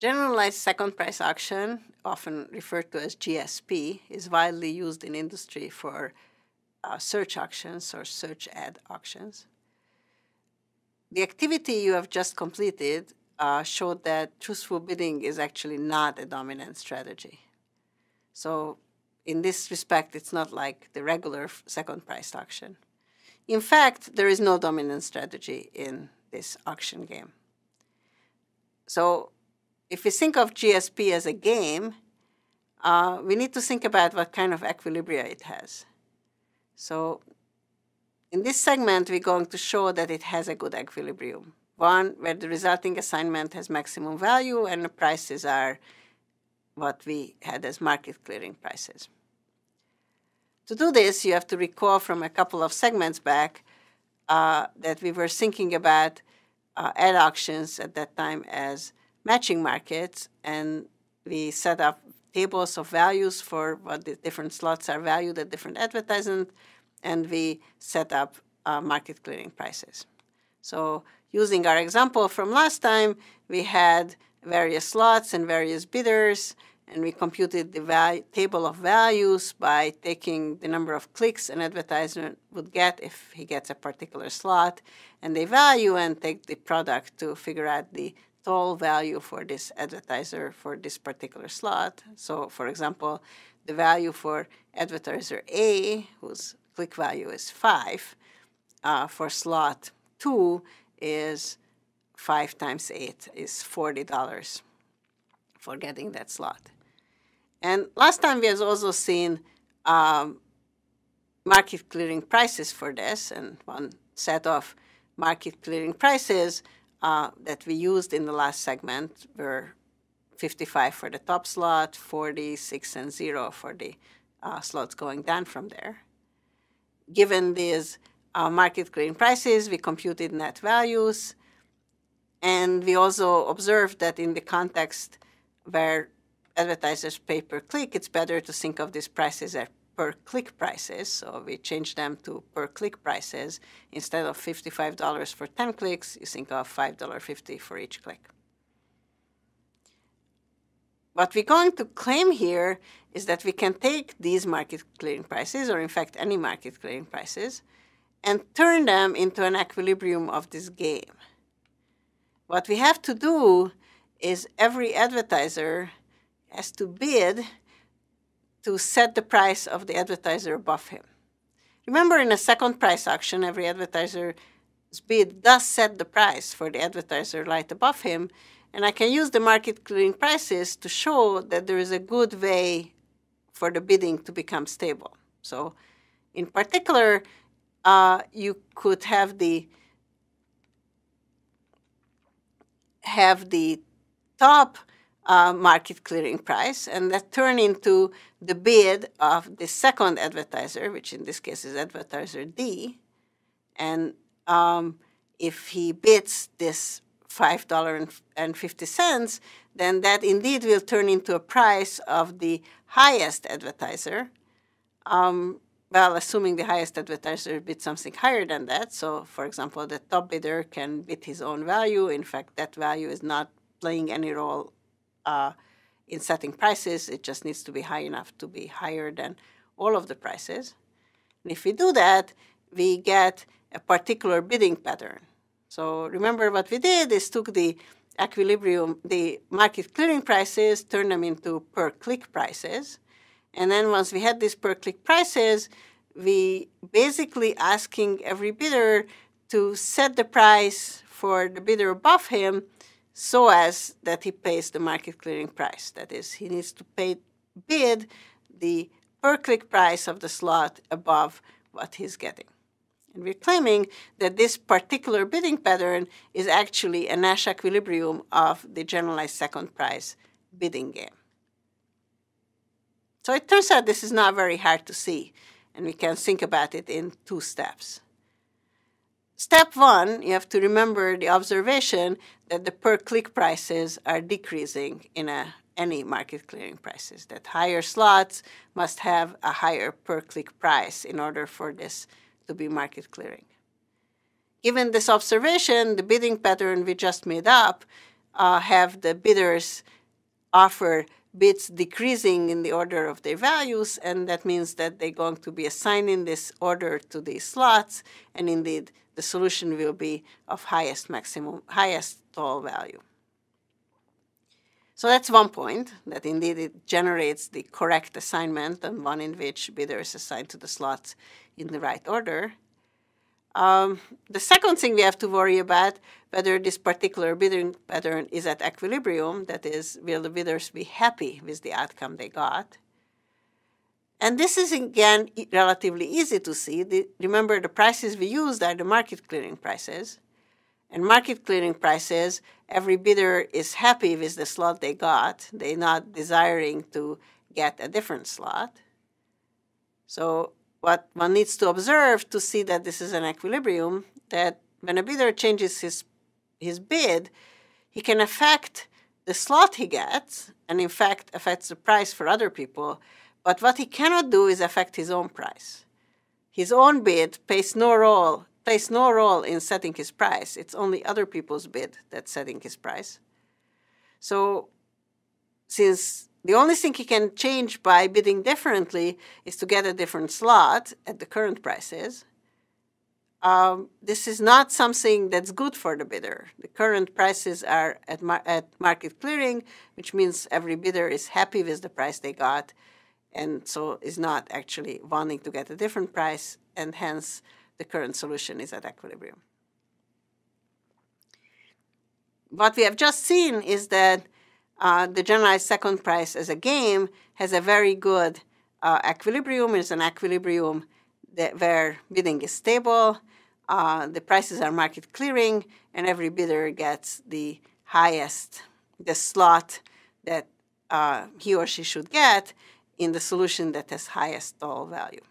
Generalized second price auction, often referred to as GSP, is widely used in industry for search auctions or search ad auctions. The activity you have just completed showed that truthful bidding is actually not a dominant strategy. So in this respect, it's not like the regular second price auction. In fact, there is no dominant strategy in this auction game. So if we think of GSP as a game, we need to think about what kind of equilibria it has. So in this segment, we're going to show that it has a good equilibrium. One, where the resulting assignment has maximum value and the prices are what we had as market clearing prices. To do this, you have to recall from a couple of segments back that we were thinking about ad auctions at that time as matching markets, and we set up tables of values for what the different slots are valued at different advertisements, and we set up market clearing prices. So using our example from last time, we had various slots and various bidders, and we computed the table of values by taking the number of clicks an advertiser would get if he gets a particular slot, and the value, and take the product to figure out the total value for this advertiser for this particular slot. So for example, the value for advertiser A, whose click value is 5, for slot 2 is 5 times 8 is $40 for getting that slot. And last time we have also seen market clearing prices for this, and one set of market clearing prices that we used in the last segment were 55 for the top slot, 40, 6, and 0 for the slots going down from there. Given these market clearing prices, we computed net values, and we also observed that in the context where advertisers pay per click, it's better to think of these prices as per click prices. So we changed them to per click prices. Instead of $55 for 10 clicks, you think of $5.50 for each click. What we're going to claim here is that we can take these market clearing prices, or in fact any market clearing prices, and turn them into an equilibrium of this game. What we have to do is every advertiser has to bid to set the price of the advertiser above him. Remember, in a second price auction, every advertiser's bid does set the price for the advertiser right above him, and I can use the market clearing prices to show that there is a good way for the bidding to become stable. So in particular, you could have the top market clearing price, and that turn into the bid of the second advertiser, which in this case is advertiser D. And if he bids this $5.50, then that indeed will turn into a price of the highest advertiser. Well, assuming the highest advertiser bids something higher than that. So, for example, the top bidder can bid his own value. In fact, that value is not playing any role in setting prices. It just needs to be high enough to be higher than all of the prices. And if we do that, we get a particular bidding pattern. So remember what we did is took the equilibrium, the market clearing prices, turned them into per click prices. And then once we had these per click prices, we basically asking every bidder to set the price for the bidder above him so as that he pays the market clearing price. That is, he needs to bid the per click price of the slot above what he's getting. And we're claiming that this particular bidding pattern is actually a Nash equilibrium of the generalized second price bidding game. So it turns out this is not very hard to see, and we can think about it in 2 steps. Step 1, you have to remember the observation that the per click prices are decreasing in any market clearing prices, that higher slots must have a higher per click price in order for this to be market clearing. Given this observation, the bidding pattern we just made up have the bidders offer bids decreasing in the order of their values, and that means that they're going to be assigning this order to these slots, and indeed the solution will be of highest total value. So that's one point, that indeed it generates the correct assignment, and one in which bidder is assigned to the slots in the right order. The second thing we have to worry about, whether this particular bidding pattern is at equilibrium, that is, will the bidders be happy with the outcome they got? And this is, again, relatively easy to see. Remember, the prices we used are the market clearing prices. And market clearing prices, every bidder is happy with the slot they got. They're not desiring to get a different slot. So what one needs to observe to see that this is an equilibrium, that when a bidder changes his bid, he can affect the slot he gets, and in fact affects the price for other people. But what he cannot do is affect his own price. His own bid plays no role in setting his price. It's only other people's bid that's setting his price. So since the only thing he can change by bidding differently is to get a different slot at the current prices, this is not something that's good for the bidder. The current prices are at market clearing, which means every bidder is happy with the price they got, and so is not actually wanting to get a different price, and hence the current solution is at equilibrium. What we have just seen is that the generalized second price as a game has a very good equilibrium. It's an equilibrium where bidding is stable, the prices are market clearing, and every bidder gets the slot that he or she should get in the solution that has highest total value.